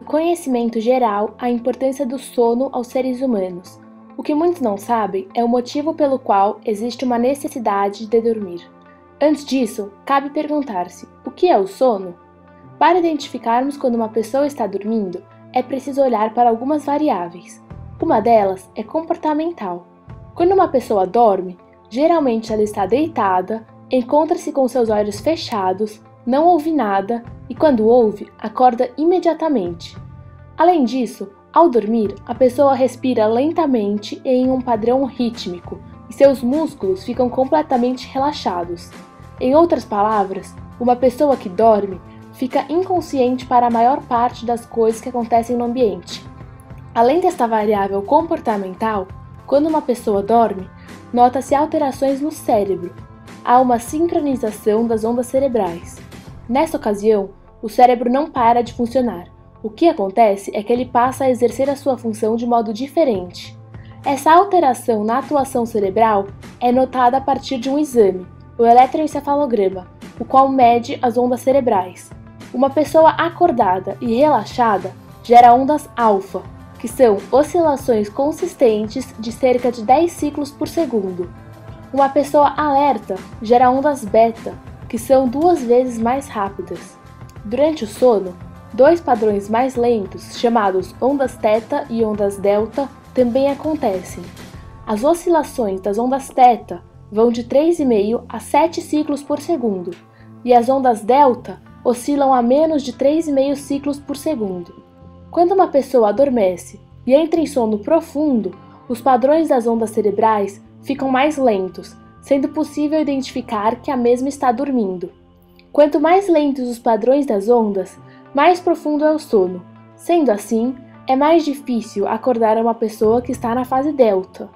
Conhecimento geral a importância do sono aos seres humanos. O que muitos não sabem é o motivo pelo qual existe uma necessidade de dormir. Antes disso, cabe perguntar-se: o que é o sono? Para identificarmos quando uma pessoa está dormindo, é preciso olhar para algumas variáveis. Uma delas é comportamental. Quando uma pessoa dorme, geralmente ela está deitada, encontra-se com seus olhos fechados, não ouve nada e, quando ouve, acorda imediatamente. Além disso, ao dormir, a pessoa respira lentamente e em um padrão rítmico, e seus músculos ficam completamente relaxados. Em outras palavras, uma pessoa que dorme fica inconsciente para a maior parte das coisas que acontecem no ambiente. Além desta variável comportamental, quando uma pessoa dorme, nota-se alterações no cérebro. Há uma sincronização das ondas cerebrais. Nessa ocasião, o cérebro não para de funcionar. O que acontece é que ele passa a exercer a sua função de modo diferente. Essa alteração na atuação cerebral é notada a partir de um exame, o eletroencefalograma, o qual mede as ondas cerebrais. Uma pessoa acordada e relaxada gera ondas alfa, que são oscilações consistentes de cerca de 10 ciclos por segundo. Uma pessoa alerta gera ondas beta, que são 2 vezes mais rápidas. Durante o sono, 2 padrões mais lentos, chamados ondas θ e ondas delta, também acontecem. As oscilações das ondas θ vão de 3,5 a 7 ciclos por segundo, e as ondas delta oscilam a menos de 3,5 ciclos por segundo. Quando uma pessoa adormece e entra em sono profundo, os padrões das ondas cerebrais ficam mais lentos, sendo possível identificar que a mesma está dormindo. Quanto mais lentos os padrões das ondas, mais profundo é o sono. Sendo assim, é mais difícil acordar uma pessoa que está na fase delta.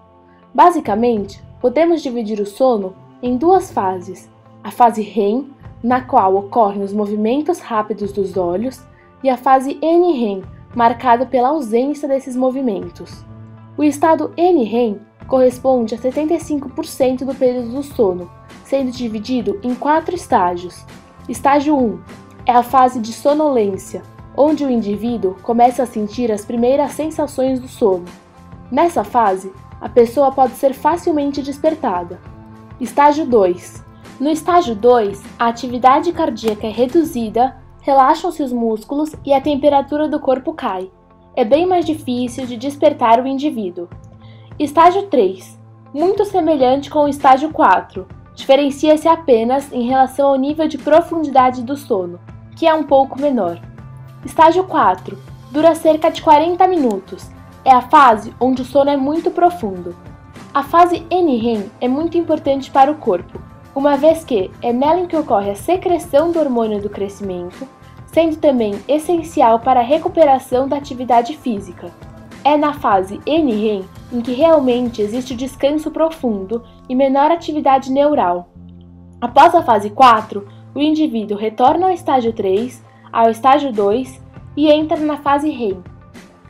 Basicamente, podemos dividir o sono em 2 fases: a fase REM, na qual ocorrem os movimentos rápidos dos olhos, e a fase NREM, marcada pela ausência desses movimentos. O estado NREM corresponde a 75% do período do sono, sendo dividido em 4 estágios. Estágio 1 é a fase de sonolência, onde o indivíduo começa a sentir as primeiras sensações do sono. Nessa fase, a pessoa pode ser facilmente despertada. Estágio 2. No estágio 2, a atividade cardíaca é reduzida, relaxam-se os músculos e a temperatura do corpo cai. É bem mais difícil de despertar o indivíduo. Estágio 3. Muito semelhante com o estágio 4, diferencia-se apenas em relação ao nível de profundidade do sono, que é um pouco menor. Estágio 4. Dura cerca de 40 minutos. É a fase onde o sono é muito profundo. A fase NREM é muito importante para o corpo, uma vez que é nela em que ocorre a secreção do hormônio do crescimento, sendo também essencial para a recuperação da atividade física. É na fase NREM em que realmente existe o descanso profundo e menor atividade neural. Após a fase 4, o indivíduo retorna ao estágio 3, ao estágio 2 e entra na fase REM.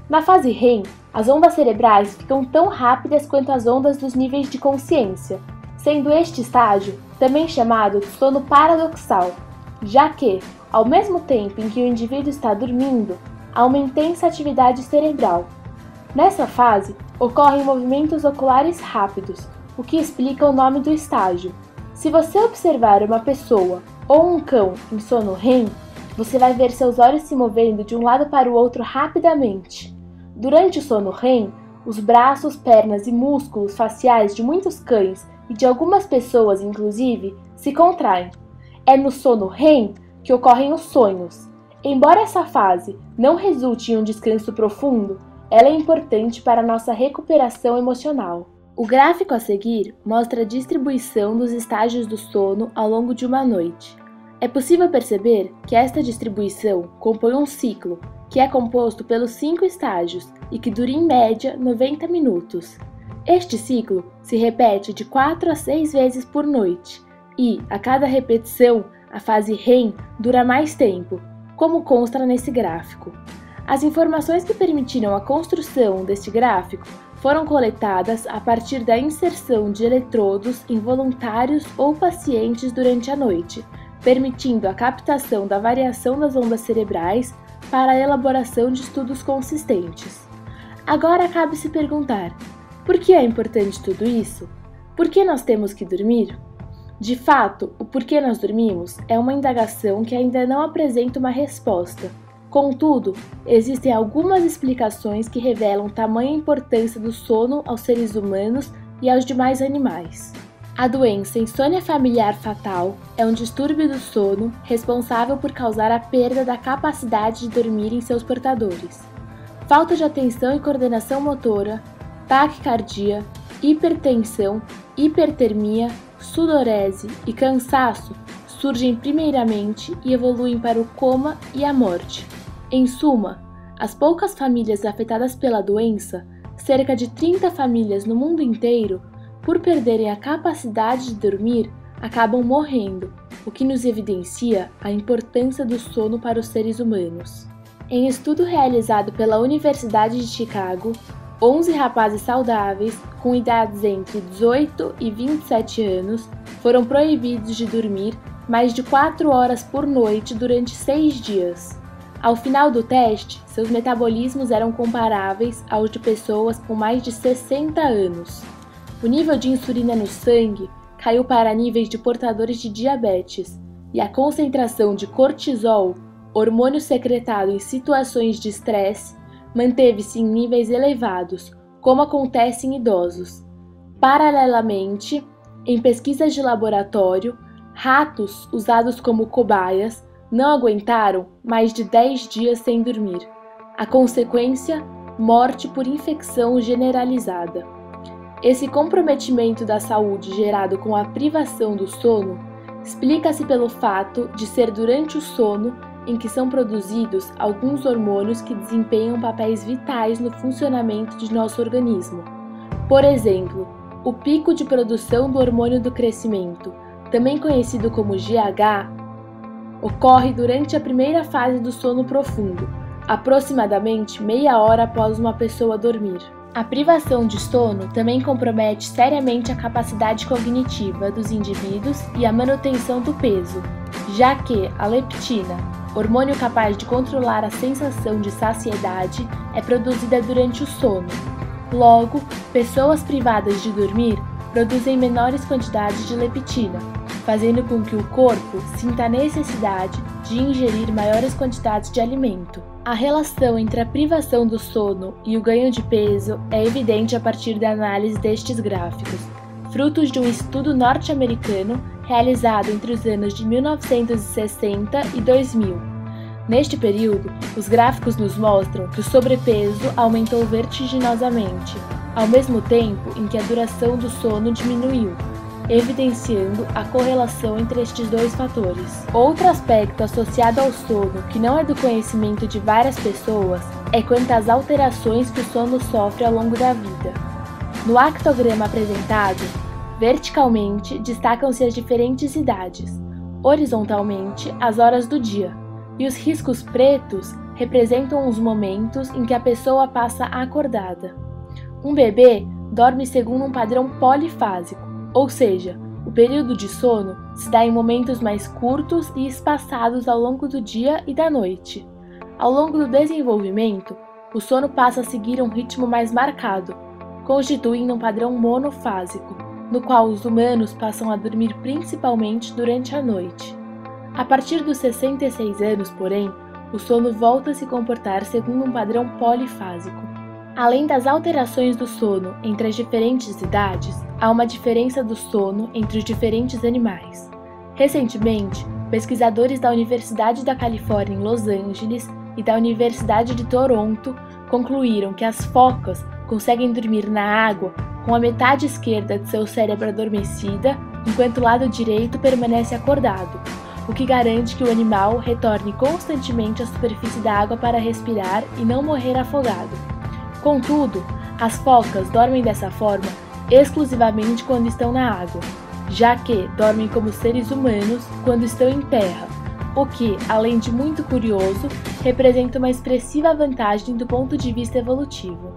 Na fase REM, as ondas cerebrais ficam tão rápidas quanto as ondas dos níveis de consciência, sendo este estágio também chamado de sono paradoxal, já que, ao mesmo tempo em que o indivíduo está dormindo, há uma intensa atividade cerebral. Nessa fase, ocorrem movimentos oculares rápidos, o que explica o nome do estágio. Se você observar uma pessoa ou um cão em sono REM, você vai ver seus olhos se movendo de um lado para o outro rapidamente. Durante o sono REM, os braços, pernas e músculos faciais de muitos cães e de algumas pessoas, inclusive, se contraem. É no sono REM que ocorrem os sonhos. Embora essa fase não resulte em um descanso profundo, ela é importante para a nossa recuperação emocional. O gráfico a seguir mostra a distribuição dos estágios do sono ao longo de uma noite. É possível perceber que esta distribuição compõe um ciclo, que é composto pelos 5 estágios e que dura em média 90 minutos. Este ciclo se repete de 4 a 6 vezes por noite e, a cada repetição, a fase REM dura mais tempo, como consta nesse gráfico. As informações que permitiram a construção deste gráfico foram coletadas a partir da inserção de eletrodos em voluntários ou pacientes durante a noite, permitindo a captação da variação das ondas cerebrais para a elaboração de estudos consistentes. Agora cabe se perguntar: por que é importante tudo isso? Por que nós temos que dormir? De fato, o porquê nós dormimos é uma indagação que ainda não apresenta uma resposta. Contudo, existem algumas explicações que revelam tamanha importância do sono aos seres humanos e aos demais animais. A doença insônia familiar fatal é um distúrbio do sono responsável por causar a perda da capacidade de dormir em seus portadores. Falta de atenção e coordenação motora, taquicardia, hipertensão, hipertermia, sudorese e cansaço surgem primeiramente e evoluem para o coma e a morte. Em suma, as poucas famílias afetadas pela doença, cerca de 30 famílias no mundo inteiro, por perderem a capacidade de dormir, acabam morrendo, o que nos evidencia a importância do sono para os seres humanos. Em estudo realizado pela Universidade de Chicago, 11 rapazes saudáveis, com idades entre 18 e 27 anos, foram proibidos de dormir mais de 4 horas por noite durante 6 dias. Ao final do teste, seus metabolismos eram comparáveis aos de pessoas com mais de 60 anos. O nível de insulina no sangue caiu para níveis de portadores de diabetes, e a concentração de cortisol, hormônio secretado em situações de estresse, manteve-se em níveis elevados, como acontece em idosos. Paralelamente, em pesquisas de laboratório, ratos usados como cobaias não aguentaram mais de 10 dias sem dormir. A consequência, morte por infecção generalizada. Esse comprometimento da saúde gerado com a privação do sono explica-se pelo fato de ser durante o sono em que são produzidos alguns hormônios que desempenham papéis vitais no funcionamento de nosso organismo. Por exemplo, o pico de produção do hormônio do crescimento, também conhecido como GH, ocorre durante a primeira fase do sono profundo, aproximadamente meia hora após uma pessoa dormir. A privação de sono também compromete seriamente a capacidade cognitiva dos indivíduos e a manutenção do peso, já que a leptina, hormônio capaz de controlar a sensação de saciedade, é produzida durante o sono. Logo, pessoas privadas de dormir produzem menores quantidades de leptina, fazendo com que o corpo sinta a necessidade de ingerir maiores quantidades de alimento. A relação entre a privação do sono e o ganho de peso é evidente a partir da análise destes gráficos, frutos de um estudo norte-americano realizado entre os anos de 1960 e 2000. Neste período, os gráficos nos mostram que o sobrepeso aumentou vertiginosamente, ao mesmo tempo em que a duração do sono diminuiu, evidenciando a correlação entre estes dois fatores. Outro aspecto associado ao sono que não é do conhecimento de várias pessoas é quanto às alterações que o sono sofre ao longo da vida. No actograma apresentado, verticalmente destacam-se as diferentes idades, horizontalmente as horas do dia, e os riscos pretos representam os momentos em que a pessoa passa acordada. Um bebê dorme segundo um padrão polifásico, ou seja, o período de sono se dá em momentos mais curtos e espaçados ao longo do dia e da noite. Ao longo do desenvolvimento, o sono passa a seguir um ritmo mais marcado, constituindo um padrão monofásico, no qual os humanos passam a dormir principalmente durante a noite. A partir dos 66 anos, porém, o sono volta a se comportar segundo um padrão polifásico. Além das alterações do sono entre as diferentes idades, há uma diferença do sono entre os diferentes animais. Recentemente, pesquisadores da Universidade da Califórnia em Los Angeles e da Universidade de Toronto concluíram que as focas conseguem dormir na água com a metade esquerda de seu cérebro adormecida, enquanto o lado direito permanece acordado, o que garante que o animal retorne constantemente à superfície da água para respirar e não morrer afogado. Contudo, as focas dormem dessa forma exclusivamente quando estão na água, já que dormem como seres humanos quando estão em terra, o que, além de muito curioso, representa uma expressiva vantagem do ponto de vista evolutivo.